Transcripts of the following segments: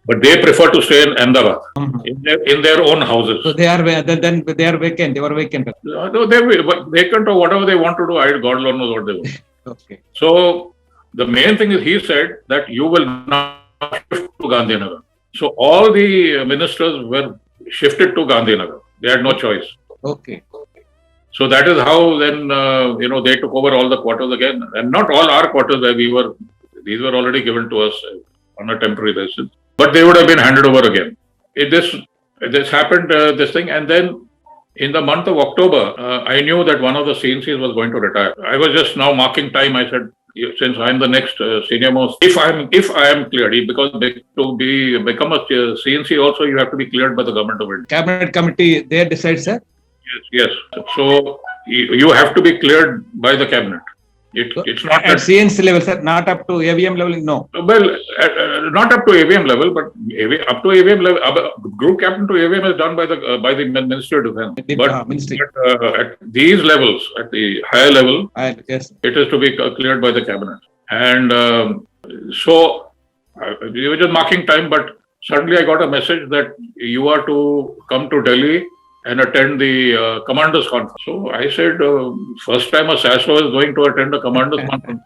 but they prefer to stay in Ahmedabad, in their own houses. So they are vacant. They were vacant. No, they vacant or whatever they want to do. God alone knows what they want. Okay. So the main thing is, he said that you will not shift to Gandhinagar. So all the ministers were shifted to Gandhinagar. They had no choice. Okay. So that is how then, they took over all the quarters again. And not all our quarters where we were, these were already given to us on a temporary basis. But they would have been handed over again. This happened, this thing. And then in the month of October, I knew that one of the CNCs was going to retire. I was just now marking time. I said, since I'm the next senior most, if I am cleared, because to become a CNC also, you have to be cleared by the government of India. Cabinet committee, they decide, sir? Yes. So you have to be cleared by the cabinet. It's not at CNC level, sir, not up to AVM level, no. Well, not up to AVM level, but up to AVM level, group captain to AVM is done by the Ministry of Defence. But at these levels, at the higher level, yes, it is to be cleared by the cabinet. And so we were just marking time, but suddenly I got a message that you are to come to Delhi and attend the commanders conference. So I said, first time a SASO is going to attend a commanders conference.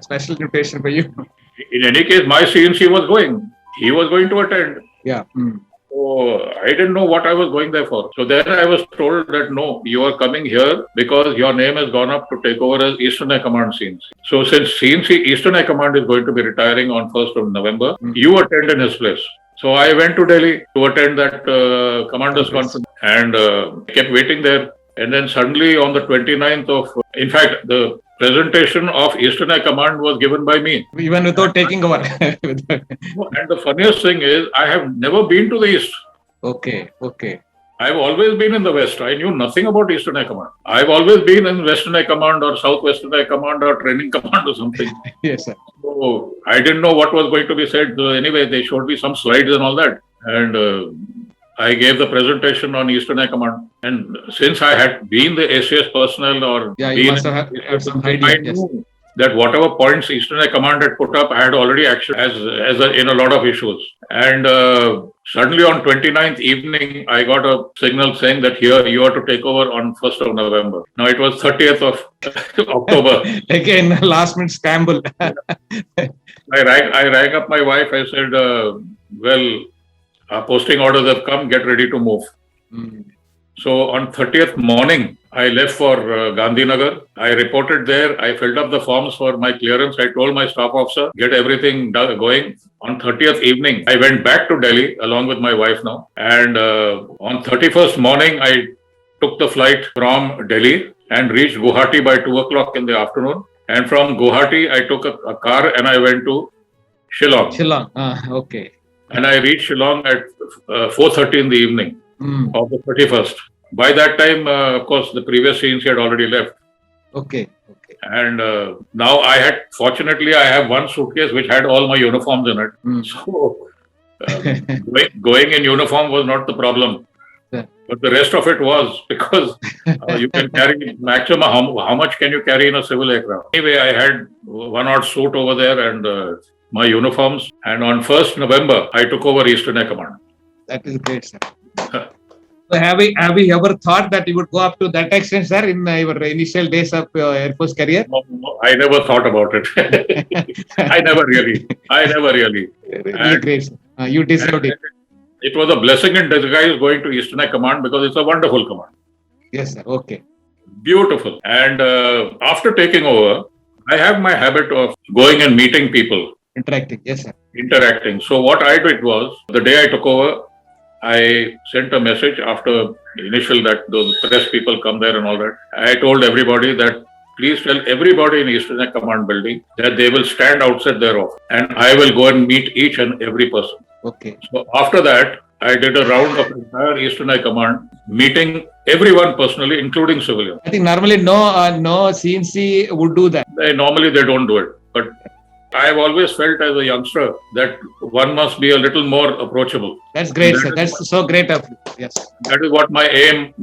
Special invitation for you. In any case, my CNC was going. He was going to attend. Yeah. So I didn't know what I was going there for. So then I was told that no, you are coming here because your name has gone up to take over as Eastern High Command CNC. So since CNC Eastern High Command is going to be retiring on 1st of November, you attend in his place. So I went to Delhi to attend that commanders conference and kept waiting there. And then suddenly on the 29th of, in fact, the presentation of Eastern High Command was given by me. Even without taking over. And the funniest thing is, I have never been to the East. Okay. I've always been in the West. I knew nothing about Eastern High Command. I've always been in Western High Command or Southwestern High Command or Training Command or something. Yes, sir. So I didn't know what was going to be said. So anyway, they showed me some slides and all that. And I gave the presentation on Eastern High Command. And since I had been the ACS personnel you must have some idea. I knew that whatever points Eastern High Command had put up, I had already actioned in a lot of issues. And suddenly on 29th evening, I got a signal saying that here you are to take over on 1st of November. Now it was 30th of October. Again, last minute scramble. I rang up my wife. I said, our posting orders have come, get ready to move. So on 30th morning, I left for Gandhinagar. I reported there. I filled up the forms for my clearance. I told my staff officer, get everything going. On 30th evening, I went back to Delhi along with my wife now. And on 31st morning, I took the flight from Delhi and reached Guwahati by 2 o'clock in the afternoon. And from Guwahati, I took a car and I went to Shillong. Okay. And I reached Shillong at 4:30 in the evening of the 31st. By that time, of course, the previous CNC had already left. Okay. And now fortunately, I have one suitcase which had all my uniforms in it. So going in uniform was not the problem. Yeah. But the rest of it was, because you can carry maximum, how much can you carry in a civil aircraft? Anyway, I had one odd suit over there and my uniforms. And on 1st November, I took over Eastern High Command. That is great, sir. So have we ever thought that you would go up to that extent, sir, in your initial days of your Air Force career? No, I never thought about it. I never really. Really great, sir. You deserved it. It was a blessing in disguise going to Eastern High Command because it's a wonderful command. Yes, sir. Okay. Beautiful. And after taking over, I have my habit of going and meeting people. Interacting. Yes, sir. Interacting. So what I did was, the day I took over, I sent a message after initial that those press people come there and all that. I told everybody that please tell everybody in Eastern High Command building that they will stand outside their office and I will go and meet each and every person. Okay. So after that, I did a round of entire Eastern High Command, meeting everyone personally, including civilians. I think normally no CNC would do that. Normally they don't do it, but I've always felt as a youngster that one must be a little more approachable. That's great, sir. That's so great of you. Yes. That is what my aim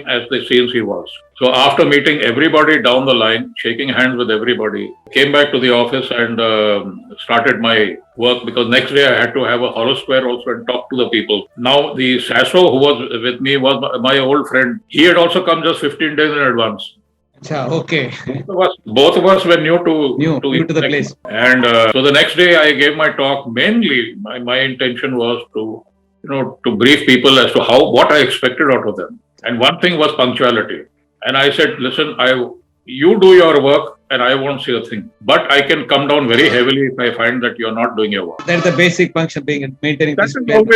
as the CNC was. So after meeting everybody down the line, shaking hands with everybody, came back to the office and started my work, because next day I had to have a hollow square also and talk to the people. Now the Sasso who was with me was my old friend. He had also come just 15 days in advance. Okay. Both of us were new to the place. And so the next day I gave my talk. Mainly my intention was to brief people as to what I expected out of them. And one thing was punctuality. And I said, listen, you do your work and I won't say a thing. But I can come down very heavily if I find that you're not doing your work. That's the basic function, being maintaining discipline.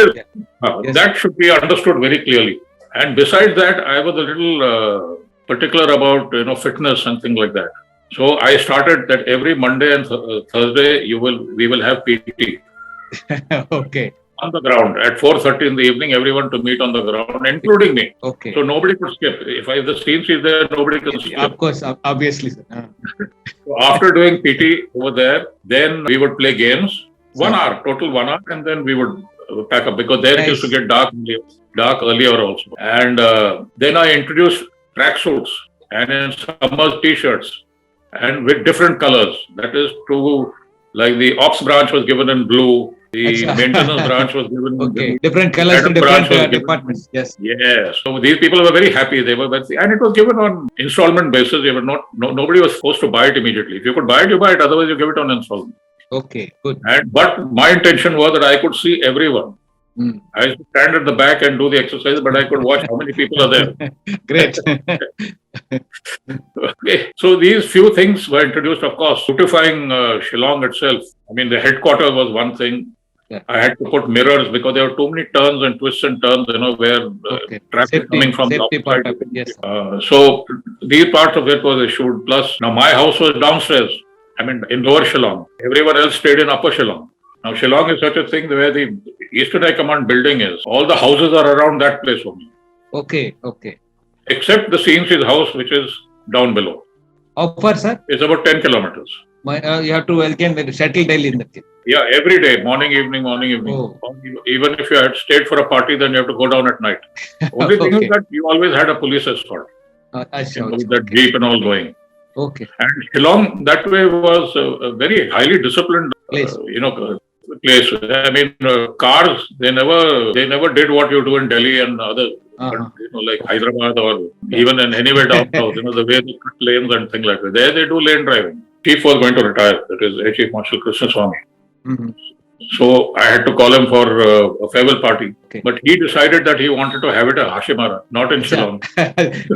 That should be understood very clearly. And besides that, I was a little particular about fitness and things like that. So I started that every Monday and Thursday we will have PT. Okay. On the ground at 4:30 in the evening, everyone to meet on the ground, including me. Okay. So nobody could skip. If the CNC is there, nobody can skip. Of course, obviously. So after doing PT over there, then we would play games. 1 hour, total 1 hour, and then we would pack up, because there it used to get dark earlier also. And then I introduced tracksuits and in summer t-shirts and with different colors. That is true. Like the ops branch was given in blue. The maintenance branch was given in blue. Different colors to different departments. Yes. Yeah. So these people were very happy. They were and it was given on installment basis. They were nobody was forced to buy it immediately. If you could buy it, you buy it. Otherwise, you give it on installment. Okay. Good. But my intention was that I could see everyone. I used to stand at the back and do the exercise, but I could watch how many people are there. Great. Okay. So these few things were introduced, of course. Beautifying Shillong itself. I mean, the headquarters was one thing. Yeah. I had to put mirrors because there were too many turns and twists and turns, where traffic coming from the outside. Yes. So these parts of it was issued. Plus, now my house was downstairs. I mean, in lower Shillong. Everyone else stayed in upper Shillong. Now, Shillong is such a thing where the Eastern High Command building is. All the houses are around that place only. Okay. Except the CNC's house, which is down below. How far, sir? It's about 10 kilometers. You have to settle daily in that case. Yeah, every day, morning, evening. Oh. Even if you had stayed for a party, then you have to go down at night. Only thing is that you always had a police escort. That jeep and all going. Okay. And Shillong, that way, was a very highly disciplined place. Place. I mean, cars, they never did what you do in Delhi and other, like Hyderabad or even in anywhere down south, the way they cut lanes and things like that. There they do lane driving. Chief was going to retire, that is Air Chief Marshal Krishna Swamy. Mm-hmm. So I had to call him for a farewell party. Okay. But he decided that he wanted to have it at Hashimara, not in Shillong.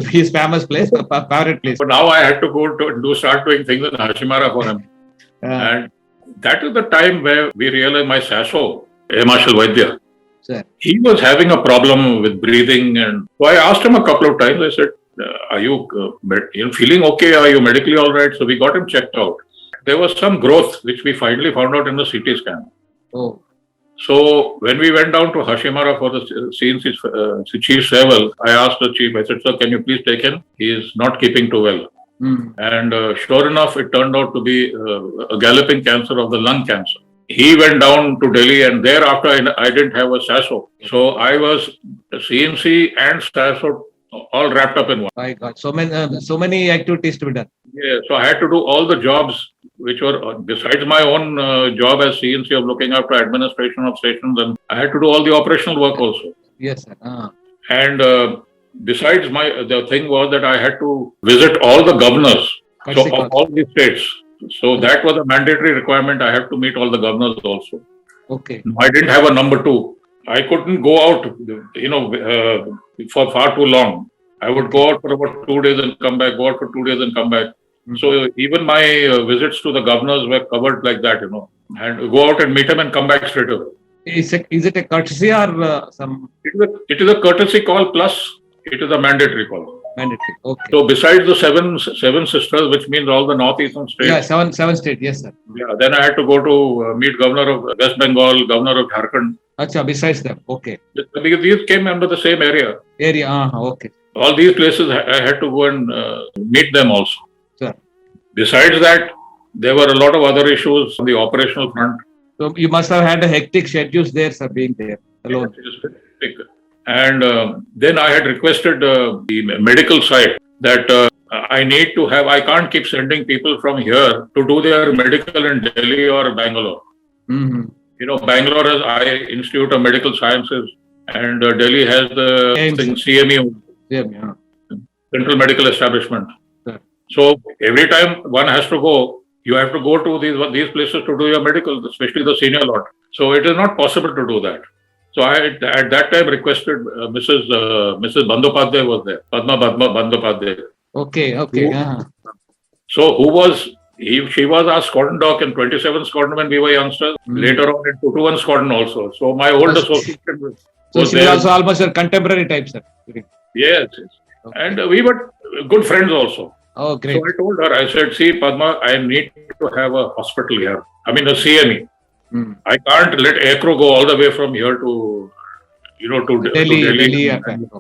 His famous place, favorite place. But now I had to go start doing things in Hashimara for him. And that is the time where we realized my Sasso, Marshal Vaidya, he was having a problem with breathing. And so I asked him a couple of times, I said, are you feeling okay? Are you medically all right? So we got him checked out. There was some growth, which we finally found out in the CT scan. Oh. So when we went down to Hashimara for the CNC chief's farewell, I asked the chief, I said, sir, can you please take him? He is not keeping too well. And sure enough, it turned out to be a galloping cancer of the lung cancer. He went down to Delhi, and thereafter I didn't have a Sasso. So I was CNC and Sasso all wrapped up in one. My God, so many activities to be done. Yeah, so I had to do all the jobs which were besides my own job as CNC of looking after administration of stations, and I had to do all the operational work also. Yes, sir. And besides, the thing was that I had to visit all the governors of all the states. So that was a mandatory requirement. I had to meet all the governors also. Okay. I didn't have a number two. I couldn't go out, for far too long. I would go out for about 2 days and come back, go out for 2 days and come back. Mm-hmm. So even my visits to the governors were covered like that, and go out and meet them and come back straight away. Is it a courtesy or some? It is a courtesy call plus it is a mandatory call. Mandatory. Okay. So besides the seven sisters, which means all the northeastern states. Yeah, seven states. Yes, sir. Yeah. Then I had to go to meet Governor of West Bengal, Governor of Jharkhand. Acha, besides them. Okay. Because these came under the same area. Okay. All these places I had to go and meet them also. Sure. Besides that, there were a lot of other issues on the operational front. So you must have had a hectic schedules there, sir, being there alone. And then I had requested the medical side that I can't keep sending people from here to do their medical in Delhi or Bangalore. Mm-hmm. Bangalore has Institute of Medical Sciences, and Delhi has the CME, Yeah. Central Medical Establishment. Yeah. So every time one has to go, you have to go to these places to do your medical, especially the senior lot. So it is not possible to do that. So I at that time requested Mrs. Bandopadhyay was there, Padma Bandopadhyay. Okay. So she was our squadron doc in 27 Squadron when we were youngsters. Later on in 21 Squadron also. So my old associate was so she was also almost a contemporary type, sir. Yes. Okay. And we were good friends also. Oh, great. So I told her, I said, see, Padma, I need to have a hospital here. I mean, a CME. I can't let ACRO go all the way from here to Delhi.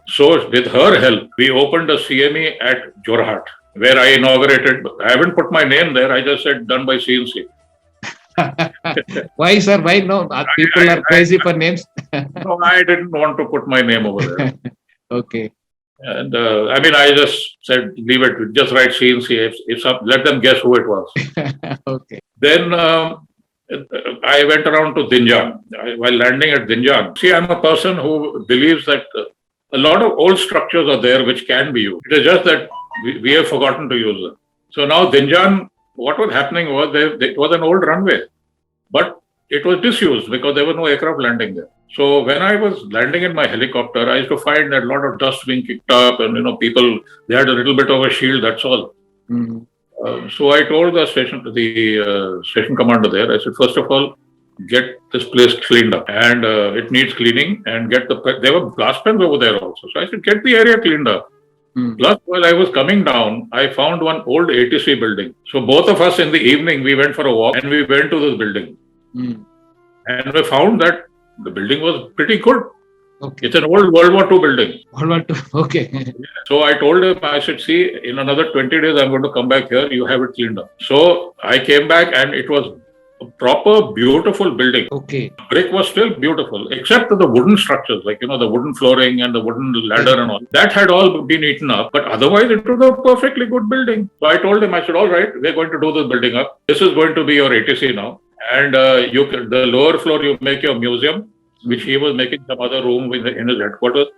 So with her help, we opened a CME at Jorhat, where I inaugurated. I haven't put my name there. I just said done by CNC. Why, sir? Why no? People are crazy for names. No, I didn't want to put my name over there. Okay. And I just said, leave it. Just write CNC. Let them guess who it was. Okay. Then I went around to Dinjan. While landing at Dinjan, see, I'm a person who believes that a lot of old structures are there which can be used. It is just that we have forgotten to use them. So now Dinjan, what was happening was it was an old runway, but it was disused because there was no aircraft landing there. So when I was landing in my helicopter, I used to find that a lot of dust being kicked up, and people, they had a little bit of a shield. That's all. So I told the station commander there, I said, first of all, get this place cleaned up, and it needs cleaning, and there were blast pans over there also. So I said, get the area cleaned up. Plus, while I was coming down, I found one old ATC building. So both of us in the evening, we went for a walk and we went to this building. And we found that the building was pretty good. Okay. It's an old World War II building. World War II, okay. So I told him, I said, see, in another 20 days, I'm going to come back here. You have it cleaned up. So I came back and it was a proper, beautiful building. Okay. Brick was still beautiful, except the wooden structures, like, the wooden flooring and the wooden ladder and all. That had all been eaten up, but otherwise it was a perfectly good building. So I told him, I said, all right, we're going to do this building up. This is going to be your ATC now. And the lower floor, you make your museum, which he was making some other room in his headquarters.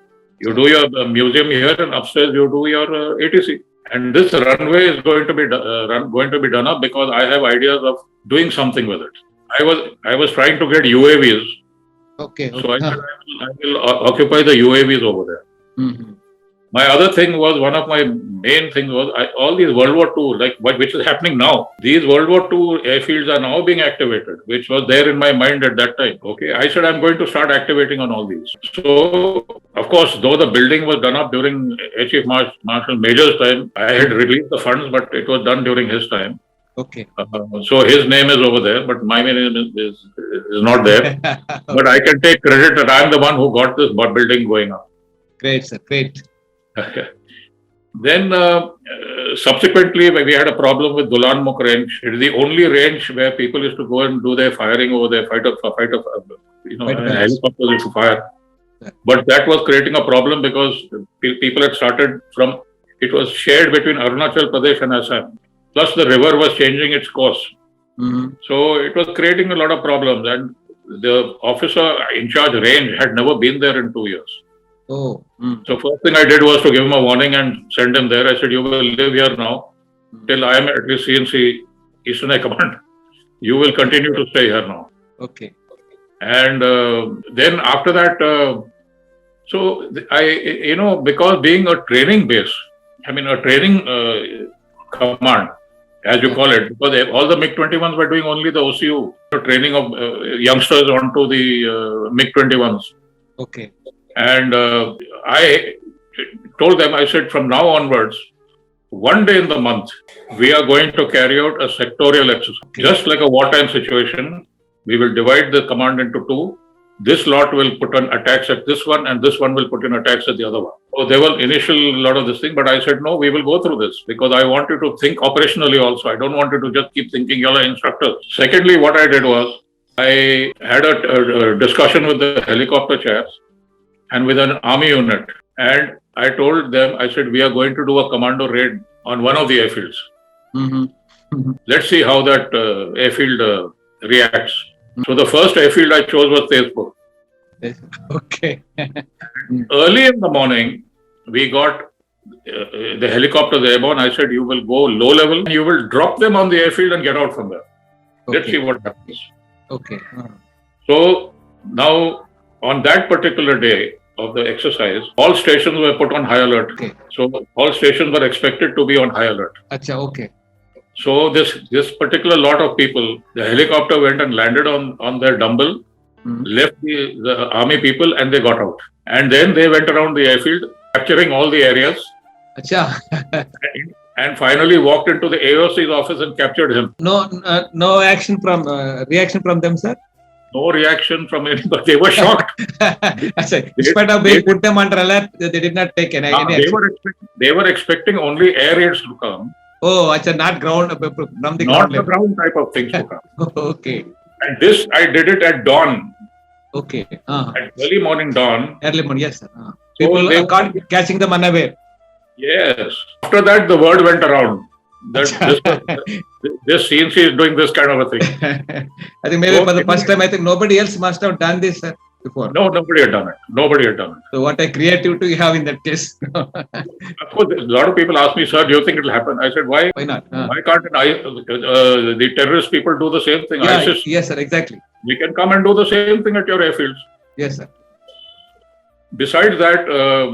You do your museum here, and upstairs you do your ATC. And this runway is going to be done up because I have ideas of doing something with it. I was trying to get UAVs. Okay. So I said I will occupy the UAVs over there. My other thing was, one of my main things was, all these World War II, which is happening now, these World War II airfields are now being activated, which was there in my mind at that time. Okay, I said I'm going to start activating on all these. So, of course, though the building was done up during Air Chief Marshal Major's time, I had released the funds, but it was done during his time. Okay. So his name is over there, but my name is not there. But I can take credit that I'm the one who got this building going up. Great, sir. Great. Then subsequently, we had a problem with Dulan Mukh range. It is the only range where people used to go and do their firing over there, helicopters used to fire. But that was creating a problem because people had started from, it was shared between Arunachal Pradesh and Assam. Plus the river was changing its course. So it was creating a lot of problems, and the officer in charge range had never been there in 2 years. Oh. So first thing I did was to give him a warning and send him there. I said, you will live here now till I am at least CNC Eastern High Command. You will continue to stay here now. Okay. And then after that, so because being a training base, a training command, as you call it, because all the MiG-21s were doing only the OCU, training of youngsters onto the MiG-21s. Okay. And I told them, I said, from now onwards, one day in the month, we are going to carry out a sectorial exercise. Okay. Just like a wartime situation, we will divide the command into two, this lot will put on attacks at this one and this one will put in attacks at the other one. So there was initial lot of this thing, but I said, no, we will go through this because I want you to think operationally also. I don't want you to just keep thinking you're an instructor. Secondly, what I did was I had a discussion with the helicopter chaps and with an army unit. And I told them, I said, we are going to do a commando raid on one of the airfields. Let's see how that airfield reacts. So the first airfield I chose was Tezpur. Okay. Early in the morning, we got the helicopters airborne. I said, you will go low level and you will drop them on the airfield and get out from there. Okay. Let's see what happens. Okay. So now on that particular day of the exercise, all stations were put on high alert. Okay. So all stations were expected to be on high alert. Acha, okay. So this particular lot of people, the helicopter went and landed on their dumbbell, left the army people and they got out. And then they went around the airfield, capturing all the areas. Acha. And finally walked into the AOC's office and captured him. No action from reaction from them, sir. No reaction from anybody. They were shocked. Despite of being put them under alert, they did not take any action. They were expecting only air raids to come. Oh, acha, not ground from the Not ground the level. ground type of things to come. Okay. And this I did it at dawn, Okay. at early morning dawn. Early morning, yes, sir. People they- caught catching them unaware. Yes. After that, the word went around that this CNC is doing this kind of a thing. I think maybe for the first time, I think nobody else must have done this, sir, before. No, nobody had done it. Nobody had done it. So what a creativity you have in that case. Of course, a lot of people ask me, sir, do you think it will happen? I said, why? Why not? Why can't the terrorist people do the same thing? Yeah, ISIS, yes, sir, exactly. we can come and do the same thing at your airfields. Yes, sir. Besides that,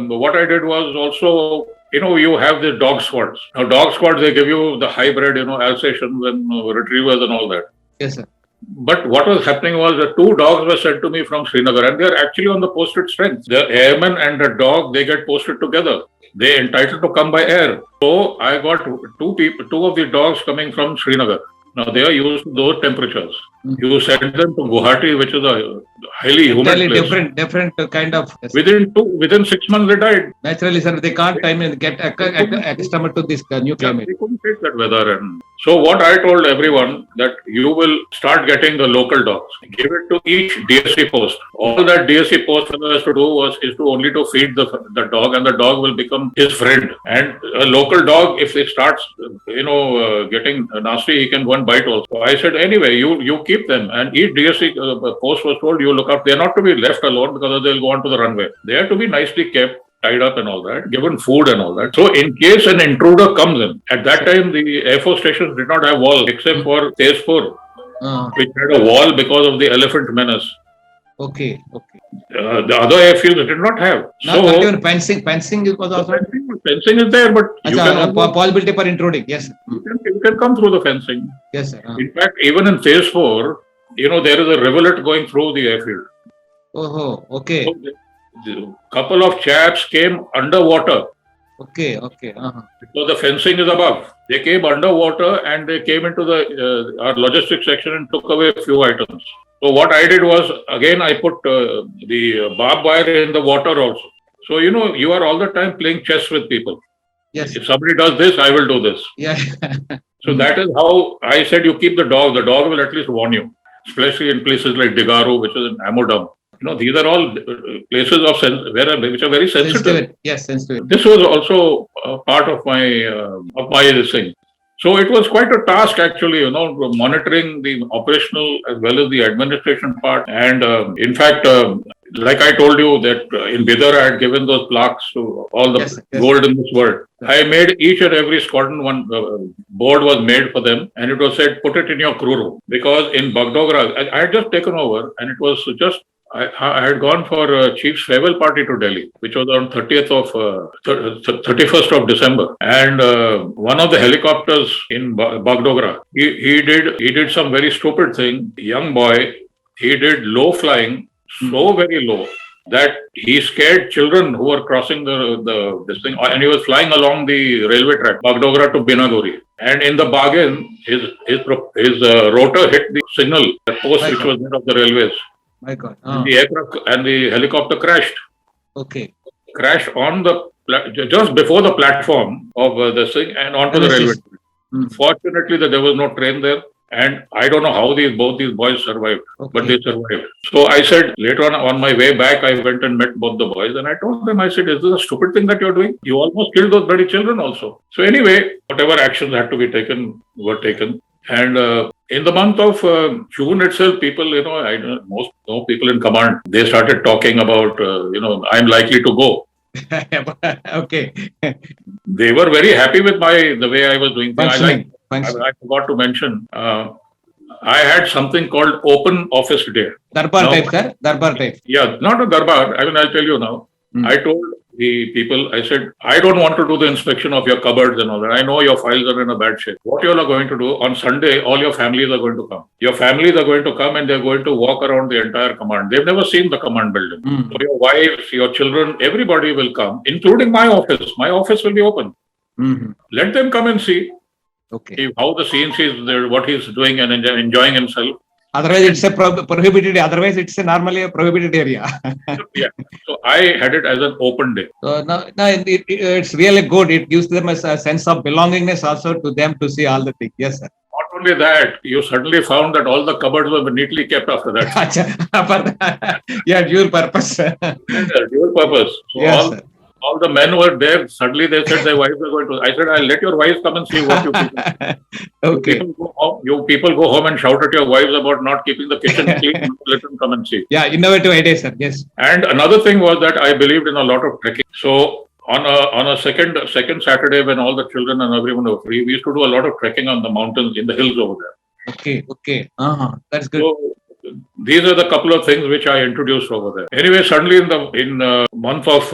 what I did was also, you have the dog squads. Now, dog squads, they give you the hybrid, Alsatians and retrievers and all that. Yes, sir. But what was happening was that 2 dogs were sent to me from Srinagar and they are actually on the posted strength. The airman and the dog, they get posted together. They are entitled to come by air. So I got 2 of the dogs coming from Srinagar. Now they are used to those temperatures. You send them to Guwahati, which is a highly humid Entirely place. different kind of. Yes. Within 6 months they died. Naturally, sir, they can't get accustomed to this new climate. They couldn't take that weather. And so what I told everyone that you will start getting the local dogs. Give it to each DSC post. All that DSC post has to do is to feed the dog, and the dog will become his friend. And a local dog, if it starts, getting nasty, he can go and bite also. So I said, anyway, you keep them. And each DSC post was told, you look up. They are not to be left alone because they'll go on to the runway. They are to be nicely kept, tied up and all that, given food and all that. So in case an intruder comes in, at that time the Air Force stations did not have walls except for Tezpur, which had a wall because of the elephant menace. Okay. The other airfields did not have. Not even fencing. Fencing was also. Fencing is there, but you can possibility for intruding. Yes, sir. You can come through the fencing. Yes, sir. In fact, even in phase 4, there is a rivulet going through the airfield. Oh, okay. So the couple of chaps came underwater. Okay. So the fencing is above. They came underwater and they came into our logistics section and took away a few items. So what I did was, again, I put the barbed wire in the water also. So, you are all the time playing chess with people. Yes. If somebody does this, I will do this. Yeah. So that is how I said you keep the dog. The dog will at least warn you, especially in places like Digaru, which is in Amodam. These are all places which are very sensitive. Yes, sensitive. This was also part of my this thing. So it was quite a task actually, monitoring the operational as well as the administration part. And in fact, like I told you that in Bidar I had given those plaques to all the gold in this world. I made each and every squadron one board was made for them, and it was said, put it in your crew room. Because in Bagdogra, I had just taken over, and it was just I had gone for a chief's farewell party to Delhi, which was on 31st of December. And one of the helicopters in Bagdogra, he did some very stupid thing. Young boy, he did low flying, so very low that he scared children who were crossing this thing, and he was flying along the railway track, Bagdogra to Binaguri. And in the bargain, his rotor hit the signal, the post which was there of the railways. My God. And the aircraft and the helicopter Okay. crashed on the just before the platform of the thing and onto the railway. Fortunately, that there was no train there, and I don't know how both these boys survived, but they survived. So I said later on my way back, I went and met both the boys, and I told them, I said, "Is this a stupid thing that you're doing? You almost killed those bloody children also." So anyway, whatever actions had to be taken were taken, and in the month of June itself, people, I know most people in command, they started talking about, I'm likely to go. Okay. They were very happy with the way I was doing things. I forgot to mention, I had something called Open Office Day. Darbar type, sir? Darbar type. Yeah, not a Darbar. I'll tell you now. I told the people, I said, I don't want to do the inspection of your cupboards and all that. I know your files are in a bad shape. What you all are going to do on Sunday, all your families are going to come. Your families are going to come and they're going to walk around the entire command. They've never seen the command building. So your wives, your children, everybody will come, including my office. My office will be open. Let them come and see. Okay. How the CNC is there, what he's doing and enjoying himself. Otherwise, it's a prohibited. Otherwise, it's normally a prohibited area. Yeah. So I had it as an open day. So now it's really good. It gives them a sense of belongingness also to them to see all the things. Yes, sir. Not only that, you suddenly found that all the cupboards were neatly kept after that. Yeah, dual purpose. Dual purpose. So yes, all the men were there. Suddenly they said their wives are going to. I said, I'll let your wives come and see what you people. Okay. You people go home and shout at your wives about not keeping the kitchen clean. Let them come and see. Yeah, innovative idea, sir. Yes. And another thing was that I believed in a lot of trekking. So on a second Saturday when all the children and everyone were free, we used to do a lot of trekking on the mountains in the hills over there. Okay. That's good. So, these are the couple of things which I introduced over there. Anyway, suddenly in the month of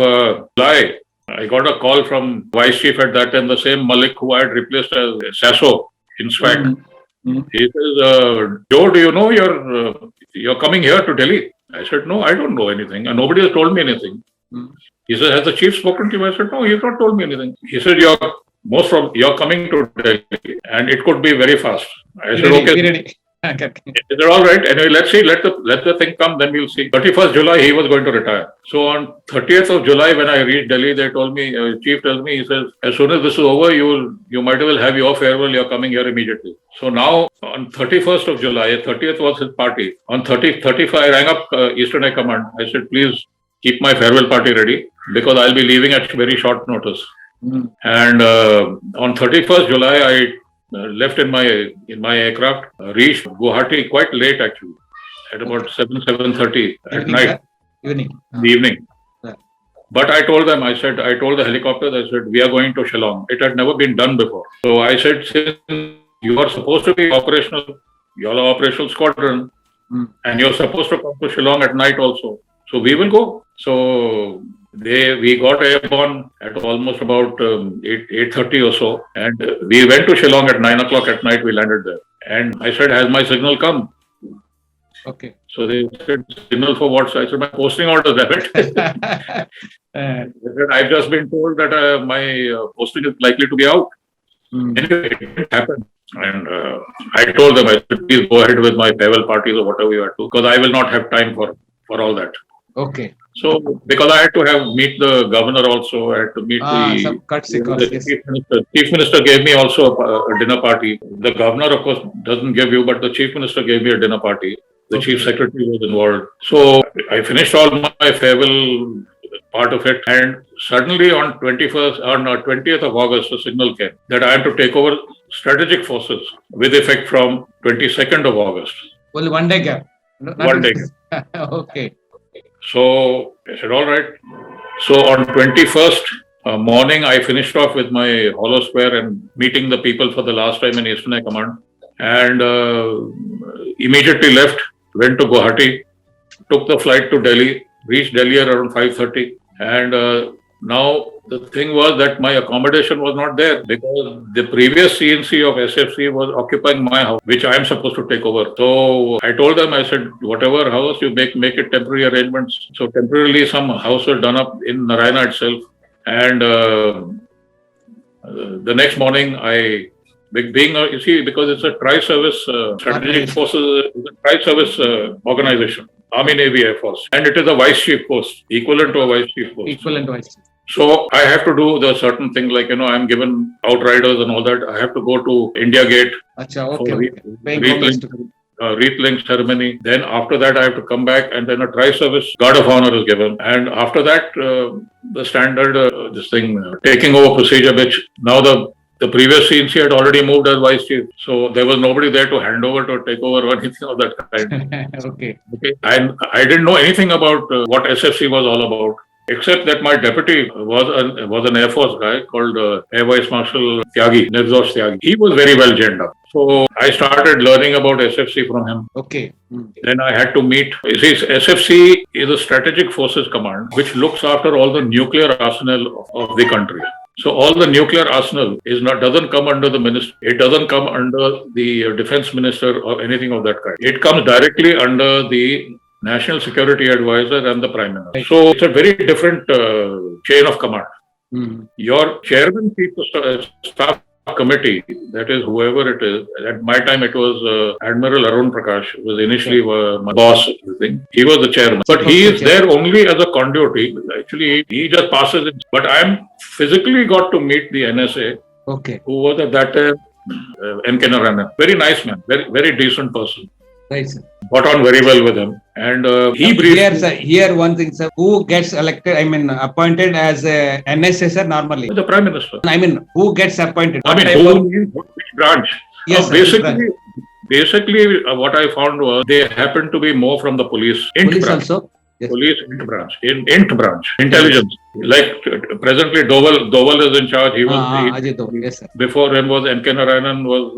July, I got a call from Vice Chief at that time, the same Malik who I had replaced as Sasso in SWAC. He says, Joe, do you know you're coming here to Delhi? I said, no, I don't know anything. And nobody has told me anything. He said, has the chief spoken to you? I said, no, he's not told me anything. He said, you're coming to Delhi and it could be very fast. I said, okay. Is it all right? Anyway, let's see. Let the thing come, then we'll see. 31st July, he was going to retire. So on 30th of July, when I reached Delhi, they told me, Chief tells me, he says, as soon as this is over, you might as well have your farewell. You're coming here immediately. So now on 31st of July, 30th was his party. On 35, I rang up Eastern High Command. I said, please keep my farewell party ready because I'll be leaving at very short notice. And on 31st July, I left in my aircraft, reached Guwahati quite late actually, at about 7:30 at night. Evening. But I told them, I told the helicopters, I said, we are going to Shillong. It had never been done before. So I said, since you are supposed to be operational, you all are operational squadron, and you're supposed to come to Shillong at night also. So we will go. So we got airborne at almost about 8:30 or so, and we went to Shillong at 9 o'clock at night. We landed there, and I said, "Has my signal come?" Okay. So they said, "Signal for what?" So I said, "My posting order, damn it." They said, "I've just been told that my posting is likely to be out." Anyway, it didn't happen. And I told them, I said, please go ahead with my farewell parties or whatever you have to, because I will not have time for all that. Okay. So, because I had to meet the governor also, I had to meet the chief minister. Chief minister gave me also a dinner party. The governor, of course, doesn't give you, but the chief minister gave me a dinner party. The chief secretary was involved. So, I finished all my farewell part of it, and suddenly on 20th of August, a signal came that I am to take over strategic forces with effect from 22nd of August. Only 1 day gap. One day. Okay. So I said, all right. So on 21st morning, I finished off with my hollow square and meeting the people for the last time in Eastern High Command, and immediately left, went to Guwahati, took the flight to Delhi, reached Delhi around 5:30, and now the thing was that my accommodation was not there because the previous CNC of SFC was occupying my house, which I am supposed to take over. So I told them, I said, whatever house you make it temporary arrangements. So temporarily some house was done up in Narayana itself. And the next morning I You see, because it's a tri-service strategic forces, it's a tri-service organization, Army, Navy, Air Force, and it is a vice chief post, equivalent to a vice chief post. Equivalent vice chief. So I have to do the certain thing, like, I'm given outriders and all that. I have to go to India Gate for wreath laying ceremony. Then after that, I have to come back, and then a tri-service guard of honor is given. And after that, the standard taking over procedure, which now the previous CNC had already moved as vice chief, so there was nobody there to hand over or take over or anything of that kind. Okay. And I didn't know anything about what SFC was all about, except that my deputy was an Air Force guy called Air Vice Marshal Tyagi. He was very well genned up. So I started learning about SFC from him. Okay. Then I had to meet. You see, SFC is a Strategic Forces Command, which looks after all the nuclear arsenal of the country. So all the nuclear arsenal doesn't come under the minister. It doesn't come under the defense minister or anything of that kind. It comes directly under the National Security Advisor and the Prime Minister. So it's a very different chain of command. Your chairman, chief of staff committee, that is whoever it is. At my time, it was Admiral Arun Prakash, who was initially my boss. He was the chairman, but he is there only as a conduit. He just passes it. But I am physically got to meet the NSA, who was at that time N.K. Narayanan. Very nice man, very very decent person. Right, sir. Got on very well with him, and he briefed. Here one thing, sir. Who gets elected? Appointed as a NSA, sir, normally. The Prime Minister. Who gets appointed? Which branch? Yes, basically, what I found was they happened to be more from the police. Police also. Yes. Police int branch, intelligence. Like presently, Doval is in charge. He was Ajay Doval. Yes, sir. Before him was N.K. Narayanan was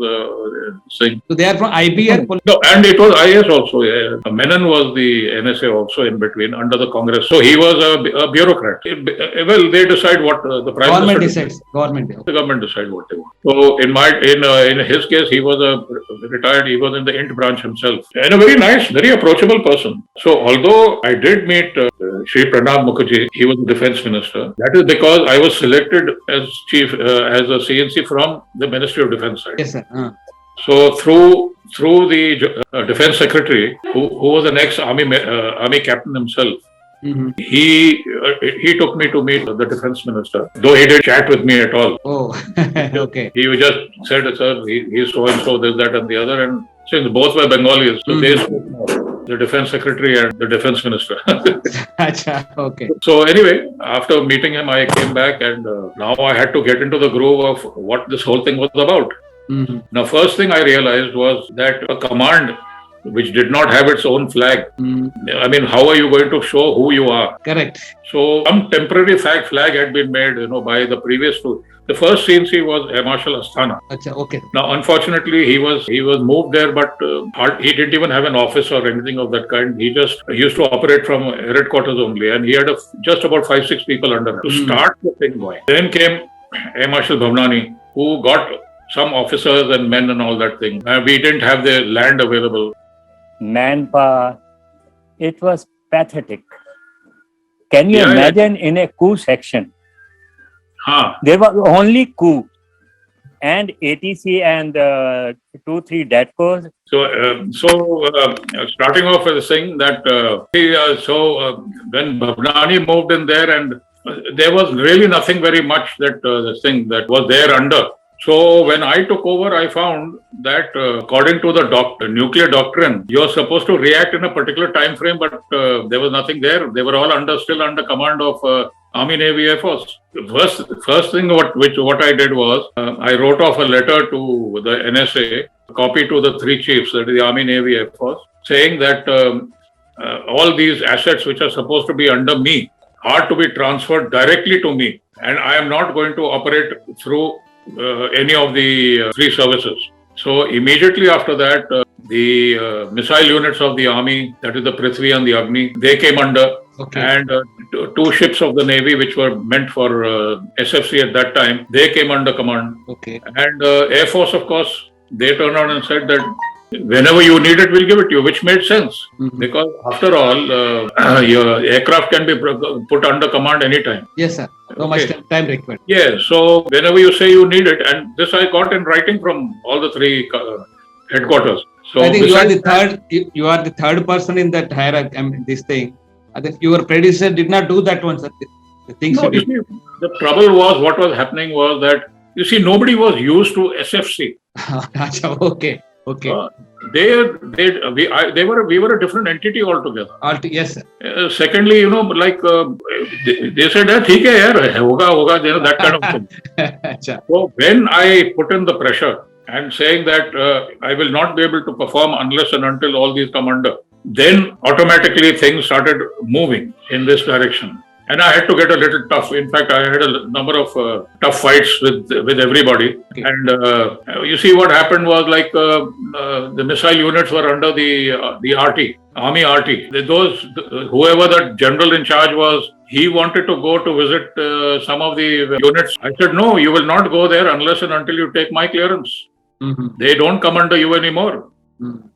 Singh. So they are from IB and police. No, and it was IS also. Yeah. Menon was the NSA also in between under the Congress. So he was a bureaucrat. They decide what the Prime Government Minister decides. The government decide what they want. So in his case, he was retired. He was in the int branch himself, and a very nice, very approachable person. So although I did meet Shri Pranab Mukherjee, he was the defense minister. That is because I was selected as a CNC from the Ministry of Defense side. Yes, sir. So through the defense secretary, who was an ex-army captain himself, he took me to meet the defense minister, though he didn't chat with me at all. Oh, okay. He just said, sir, he's so and so, this, that, and the other, and since both were Bengalis, so they spoke more. The defense secretary and the defense minister. Okay. So anyway, after meeting him, I came back, and now I had to get into the groove of what this whole thing was about. Now, first thing I realized was that a command which did not have its own flag, how are you going to show who you are? Correct. So some temporary flag had been made, by the previous two. The first CNC was Marshal Asthana. Okay. Now, unfortunately, he was moved there, but he didn't even have an office or anything of that kind. He just used to operate from headquarters only, and he had just about 5-6 people under him to start the thing going. Then came Marshal Bhavnani, who got some officers and men and all that thing. We didn't have the land available. Manpower. It was pathetic. Can you imagine in a coup section? There was only coup and ATC and 2-3 DATCOs. So starting off with saying that when Bhavnani moved in there, and there was really nothing very much that was there under. So when I took over, I found that according to the nuclear doctrine, you're supposed to react in a particular time frame, but there was nothing there. They were all still under command of Army, Navy, Air Force. First thing what I did was I wrote off a letter to the NSA, a copy to the 3 chiefs, that is the Army, Navy, Air Force, saying that all these assets which are supposed to be under me are to be transferred directly to me, and I am not going to operate through any of the 3 services. So immediately after that, the missile units of the Army, that is the Prithvi and the Agni, they came under. Okay. And 2 ships of the Navy, which were meant for SFC at that time, they came under command. Okay. And Air Force, of course, they turned around and said that whenever you need it, we'll give it to you, which made sense. Because after all, your aircraft can be put under command anytime. Yes, sir. No much time required. Yeah, so whenever you say you need it, and this I got in writing from all the three headquarters. So I think you are the third. You are the third person in that hierarchy. I mean, this thing. I think your predecessor did not do that one, sir. The things no, you see, the trouble was what was happening was that you see nobody was used to SFC. Okay. We were a different entity altogether. Yes, sir. Secondly, they said, "ठीक है यार, होगा," that kind of thing. So when I put in the pressure and saying that I will not be able to perform unless and until all these come under, then automatically things started moving in this direction. And I had to get a little tough. In fact, I had a number of tough fights with everybody. Okay. And you see, what happened was like the missile units were under the RT, Army RT. Whoever the general in charge was, he wanted to go to visit some of the units. I said, no, you will not go there unless and until you take my clearance. They don't come under you anymore.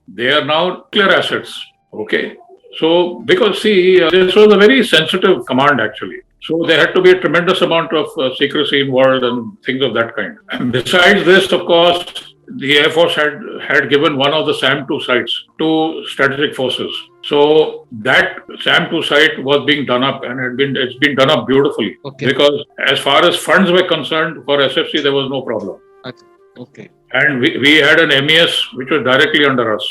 They are now clear assets. Okay. So, because see, this was a very sensitive command actually. So there had to be a tremendous amount of secrecy involved and things of that kind. And besides this, of course, the Air Force had given one of the SAM-2 sites to strategic forces. So that SAM-2 site was being done up and it's been done up beautifully. Okay. Because as far as funds were concerned for SFC, there was no problem. Okay. And we had an MES which was directly under us.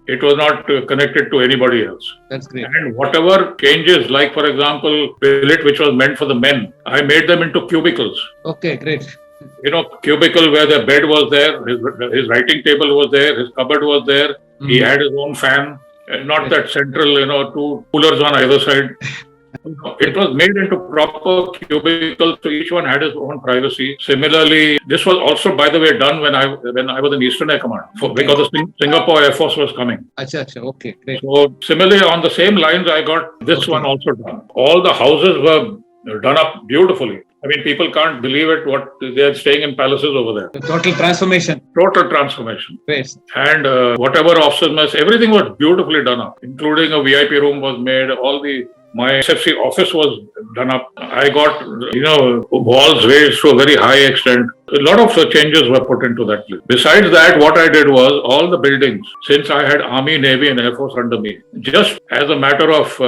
It was not connected to anybody else. That's great. And whatever changes, like for example, billet which was meant for the men, I made them into cubicles. Okay, great. Cubicle where the bed was there, his writing table was there, his cupboard was there. He had his own fan, not that central, two coolers on either side. It was made into proper cubicles, so each one had his own privacy. Similarly, this was also, by the way, done when I was in Eastern Air Command, because the Singapore Air Force was coming. Okay, great. So similarly, on the same lines, I got this one also done. All the houses were done up beautifully. I mean, people can't believe it, what they are staying in palaces over there. Total transformation. Great. And whatever officers mess, everything was beautifully done up, including a VIP room was made, my SFC office was done up. I got, walls raised to a very high extent. A lot of changes were put into that place. Besides that, what I did was all the buildings, since I had Army, Navy and Air Force under me, just as a matter of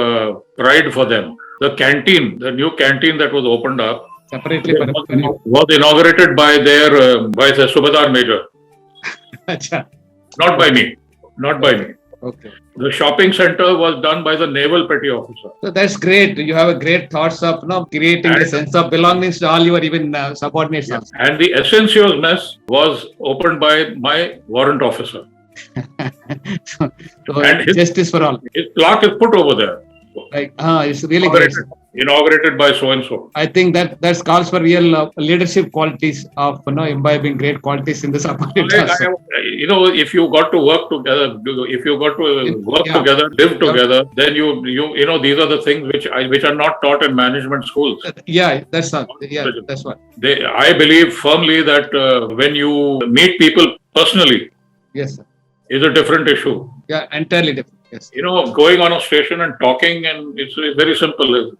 pride for them, the canteen, the new canteen that was opened up, separately was inaugurated by the Subedar Major. Not by me. Okay. The shopping center was done by the Naval Petty Officer. So that's great. You have a great thoughts of creating a sense of belonging to all your even subordinates. Yeah. And the Essensios mess was opened by my warrant officer. so justice for all. His plaque is put over there. It's really great. Inaugurated by so and so. I think that calls for real leadership qualities of imbibing great qualities in the subordinate. If you got to work together, together, live together, then you these are the things which are not taught in management schools. That's what. I believe firmly that when you meet people personally, yes, sir, is a different issue. Yeah, entirely different. Yes. Going on a station and talking, and it's very simple.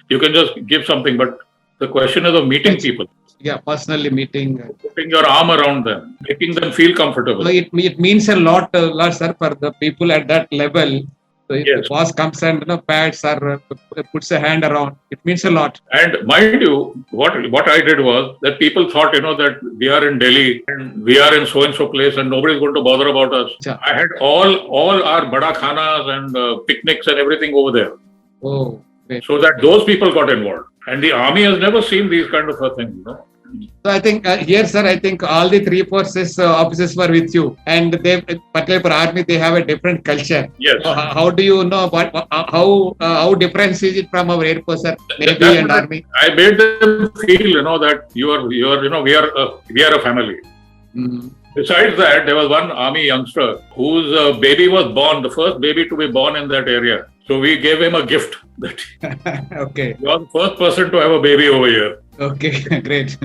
You can just give something, but the question is of meeting people. Yeah, personally meeting. Putting your arm around them, making them feel comfortable. So it means a lot, sir, for the people at that level. So if the boss comes and pats or puts a hand around, it means a lot. And mind you, what I did was that people thought, that we are in Delhi and we are in so and so place and nobody is going to bother about us. Yeah. I had all our bada khanas and picnics and everything over there. Oh, great. So that those people got involved. And the army has never seen these kind of a thing, So I think here, sir, I think all the three forces officers were with you, and particularly for army, they have a different culture. Yes. How do you know how different is it from our Air Force, sir, Navy and Army? I made them feel, that we are a family. Mm-hmm. Besides that, there was one army youngster whose baby was born, the first baby to be born in that area. So we gave him a gift. Okay. You are the first person to have a baby over here. Okay, great.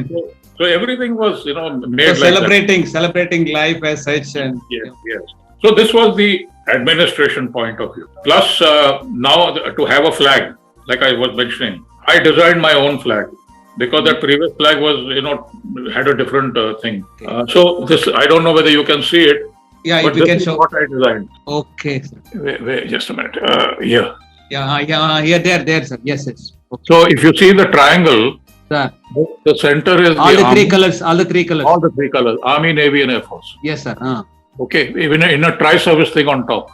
So everything was, made So like celebrating life as such, and yes, yes. So this was the administration point of view. Plus, now to have a flag, like I was mentioning, I designed my own flag because that previous flag was, had a different thing. So this, I don't know whether you can see it. Yeah, but if you this can is show. what I designed. Okay, sir. Wait, just a minute. Here. Yeah, there, sir. Yes. Okay. So if you see the triangle, Sir, the center is all the Army. three colors. All the three colors. All the three colors: Army, Navy, and Air Force. Yes, sir. Okay, even in a tri-service thing on top.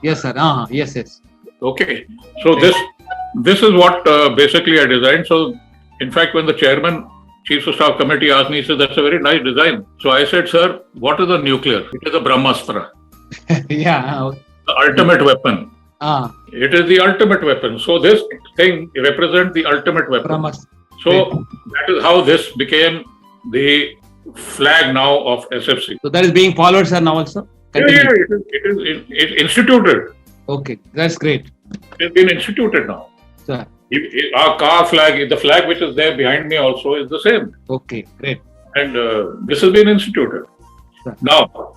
Yes, sir. Yes. Okay, so this is what basically I designed. So, in fact, when the chairman, Chief of Staff Committee asked me, he said, "That's a very nice design." So I said, "Sir, what is a nuclear? It is a Brahmastra, Yeah. the ultimate weapon. It is the ultimate weapon. So this thing represents the ultimate weapon." Brahmas. So that is how this became the flag now of SFC. So that is being followed, sir, now also? Yeah, it's instituted. Okay, that's great. It's been instituted now. Sir. Our car flag, the flag which is there behind me also is the same. Okay, great. And this has been instituted. Sir. Now,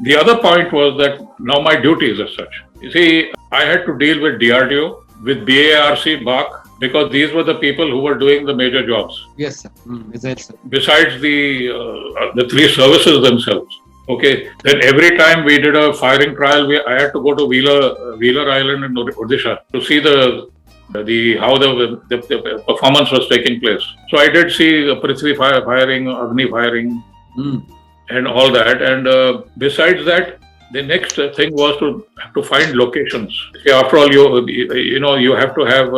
the other point was that now my duties as such. You see, I had to deal with DRDO, with BARC, BAC, because these were the people who were doing the major jobs. Yes, sir. Exactly, sir. Besides the three services themselves. Okay. Then every time we did a firing trial, I had to go to Wheeler Island in Odisha to see how the performance was taking place. So I did see Prithvi firing, Agni firing, and all that. And besides that, the next thing was to find locations. See, after all, you have to have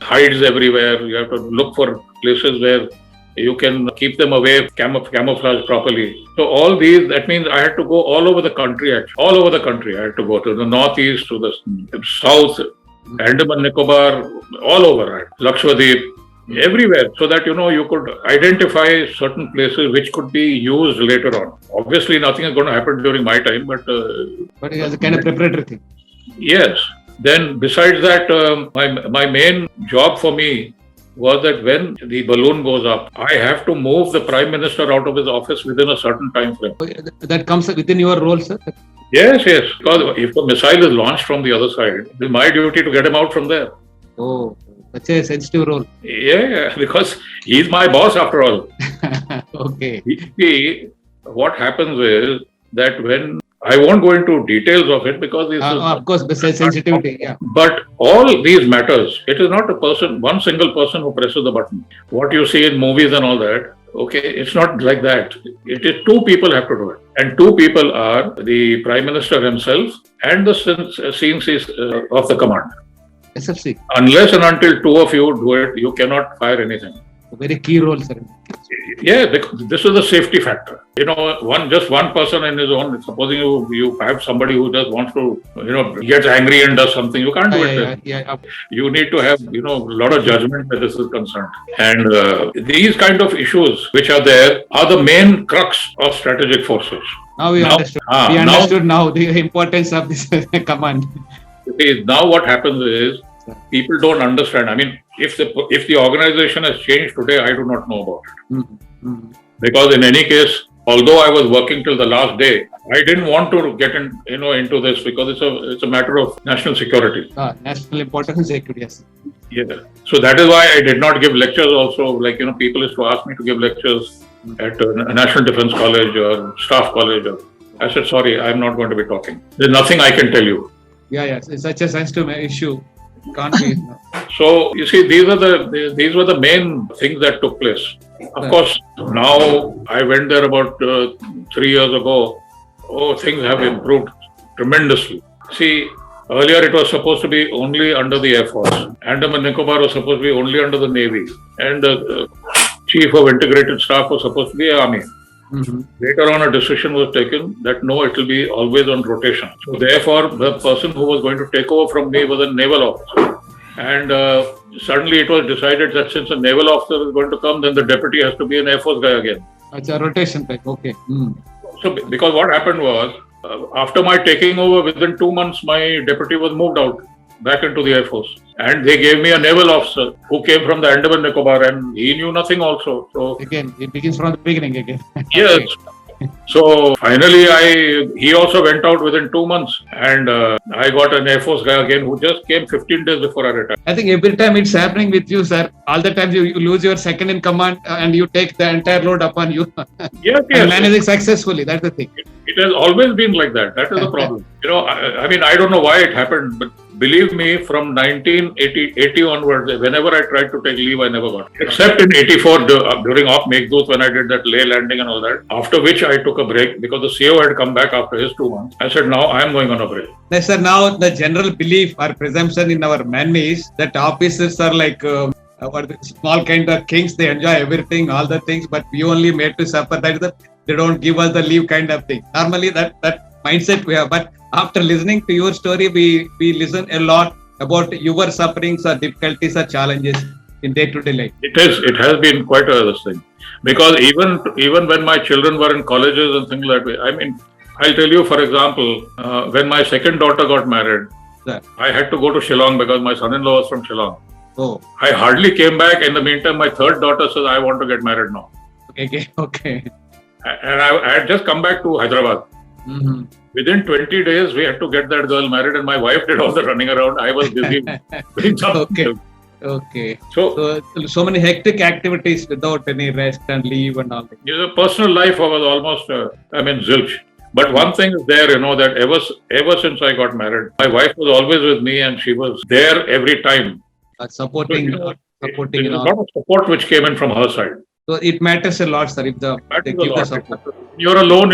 hides everywhere. You have to look for places where you can keep them away, camouflage properly. So all these, that means I had to go all over the country. Actually, all over the country, I had to go to the northeast, to the south, Andaman Nicobar, all over, right? Lakshadweep, everywhere, so that you could identify certain places which could be used later on. Obviously, nothing is going to happen during my time, but it has a kind of preparatory thing. Yes. Then, besides that, my main job for me was that when the balloon goes up, I have to move the Prime Minister out of his office within a certain time frame. That comes within your role, sir? Yes. Because if the missile is launched from the other side, it is my duty to get him out from there. Oh, that's a sensitive role. Yeah, because he's my boss after all. Okay. See, what happens is that when I won't go into details of it because this is of course, besides sensitivity, yeah. But all these matters, it is not one single person who presses the button. What you see in movies and all that, okay, it's not like that. It is two people have to do it. And two people are the Prime Minister himself and the CNCs of the command. SFC. Unless and until two of you do it, you cannot fire anything. A very key role, sir. Yeah, this is a safety factor. Just one person in his own, supposing you have somebody who just wants to, gets angry and does something, you can't do it. Yeah. You need to have, a lot of judgment where this is concerned. And these kind of issues which are there are the main crux of strategic forces. Now we understood. We understood now the importance of this command. See, now what happens is people don't understand. I mean, if the organization has changed today, I do not know about it. Because in any case, although I was working till the last day, I didn't want to get into this because it's a matter of national security. National importance, yes. Yeah. So that is why I did not give lectures also. Like, people used to ask me to give lectures at National Defence College or Staff College. I said, sorry, I'm not going to be talking. There's nothing I can tell you. Yeah. It's such a sensitive issue. Can't be. So you see, these were the main things that took place. Of course, now I went there about 3 years ago. Oh, things have improved tremendously. See, earlier it was supposed to be only under the Air Force. Andaman Nicobar was supposed to be only under the Navy. And the Chief of Integrated Staff was supposed to be Army. Later on, a decision was taken that no, it will be always on rotation. So therefore, the person who was going to take over from me was a naval officer. And suddenly it was decided that since a naval officer is going to come, then the deputy has to be an Air Force guy again. It's a rotation type, okay. So because what happened was, after my taking over, within 2 months, my deputy was moved out. back into the Air Force. And they gave me a naval officer who came from the Andaman Nicobar, and he knew nothing also. So again, it begins from the beginning again. yes. So finally, he also went out within 2 months, and I got an Air Force guy again who just came 15 days before I retired. I think every time it's happening with you, sir. All the time you lose your second in command and you take the entire load upon you. Yes, and managing successfully. That's the thing. It has always been like that. That is the problem. I mean, I don't know why it happened, but believe me, from 1980 onwards, whenever I tried to take leave, I never got it. Except in 84 during Op Meghdoot, when I did that Leh landing and all that, after which I took a break because the CO had come back after his 2 months. I said, now I am going on a break. Yes, sir. Now the general belief or presumption in our men is that officers are like small kind of kings. They enjoy everything, all the things, but we only made to suffer. That is they don't give us the leave kind of thing. Normally that mindset we have, but after listening to your story, we listen a lot about your sufferings or difficulties or challenges in day-to-day life. It has been quite a thing, because even when my children were in colleges and things like that, I mean, I'll tell you, for example, when my second daughter got married, sir, I had to go to Shillong because my son-in-law was from Shillong. Oh, I hardly came back. In the meantime, my third daughter says, I want to get married now. Okay. And I had just come back to Hyderabad. Mm-hmm. Within 20 days, we had to get that girl married, and my wife did all the running around. I was busy doing something. Okay. So many hectic activities without any rest and leave and all that. The personal life was almost, zilch. But one thing is there, that ever since I got married, my wife was always with me, and she was there every time. Supporting. There is a lot of support which came in from her side. So it matters a lot, sir, if they give the support. You're alone,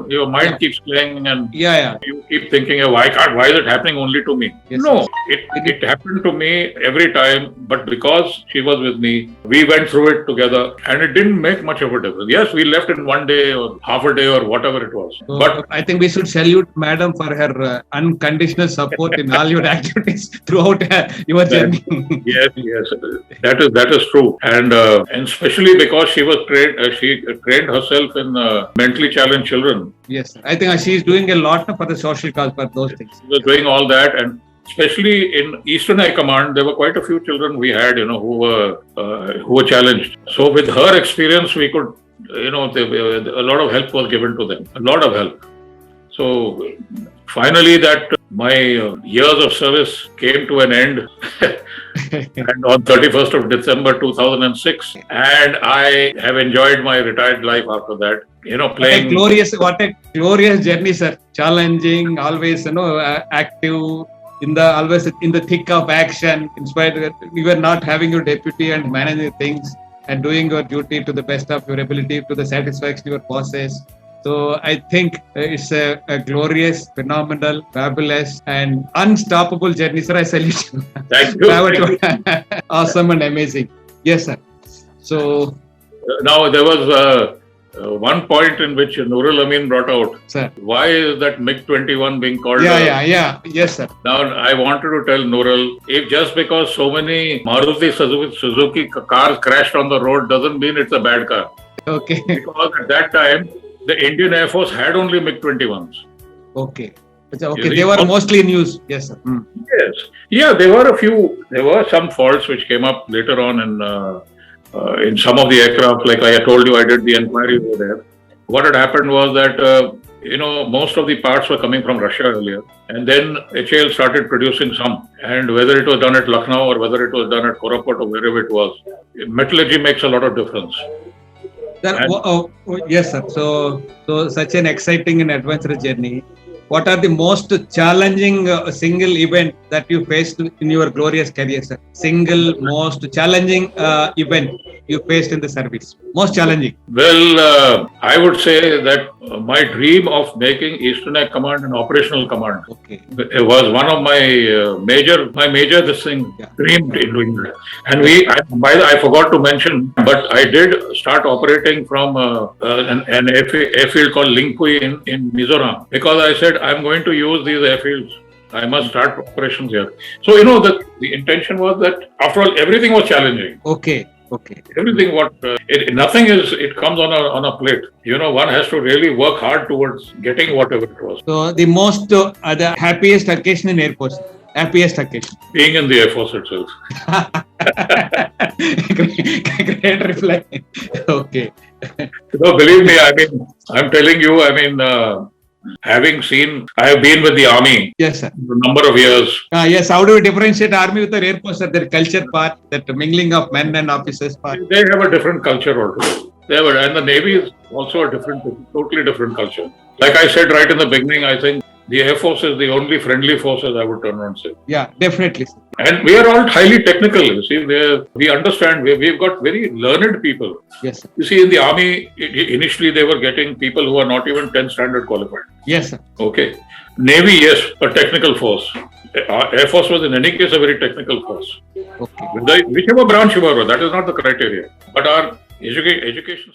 your mind keeps playing, and you keep thinking, why is it happening only to me? Yes, no, it happened to me every time, but because she was with me, we went through it together, and it didn't make much of a difference. Yes, we left in 1 day or half a day or whatever it was. So but I think we should salute Madam for her unconditional support in all your activities throughout your journey. Yes, that is true, and especially because she was trained herself in mentally challenged children. Yes, I think she is doing a lot for the social cause for those things. She was doing all that, and especially in Eastern High Command, there were quite a few children we had, who were challenged. So with her experience, we could, a lot of help was given to them, a lot of help. So finally, that my years of service came to an end. And on 31st of December 2006, and I have enjoyed my retired life after that. Playing. What a glorious journey, sir! Challenging, always, active, always in the thick of action. In spite of you were not having your deputy and managing things and doing your duty to the best of your ability, to the satisfaction of your bosses. So I think it's a glorious, phenomenal, fabulous, and unstoppable journey, sir. I salute you. Thank you. Awesome and amazing. Yes, sir. So now there was one point in which Nurul Amin brought out. Sir, why is that MiG-21 being called? Yes, sir. Now I wanted to tell Nurul, if just because so many Maruti Suzuki cars crashed on the road doesn't mean it's a bad car. Okay. Because at that time, the Indian Air Force had only MiG-21s. Okay. They were mostly in use. Yes, sir. Yes. Yeah, there were some faults which came up later on in some of the aircraft. Like I told you, I did the inquiry over there. What had happened was that, most of the parts were coming from Russia earlier. And then HAL started producing some. And whether it was done at Lucknow or whether it was done at Koraput or wherever it was, metallurgy makes a lot of difference. Yes, sir. So such an exciting and adventurous journey. What are the most challenging single event that you faced in your glorious career, sir? Single most challenging event you faced in the service? Most challenging? Well, I would say that my dream of making Eastern Air Command an operational command. Okay. It was one of my major dream in doing that. And I forgot to mention, but I did start operating from an airfield called Lingpui in Mizoram, because I said I'm going to use these airfields. I must start operations here. So the intention was that after all everything was challenging. Okay. Everything it comes on a plate. One has to really work hard towards getting whatever it was. So the most the happiest occasion in Air Force? Happiest occasion. Being in the Air Force itself. Great reply. Okay. No, believe me, I mean, I'm telling you, I mean, having seen, I have been with the army Yes, sir. for a number of years. Yes, how do we differentiate army with the Air Force, sir? Their culture part, that mingling of men and officers part. They have a different culture altogether. And the Navy is also a totally different culture. Like I said right in the beginning, I think the Air Force is the only friendly force, as I would turn around and say. Yeah, definitely. And we are all highly technical. You see, we understand. We've got very learned people. Yes, sir. You see, in the army, initially they were getting people who are not even 10th standard qualified. Yes, sir. Okay. Navy, yes, a technical force. Air Force was in any case a very technical force. Okay. Whichever branch you were, that is not the criteria. But our education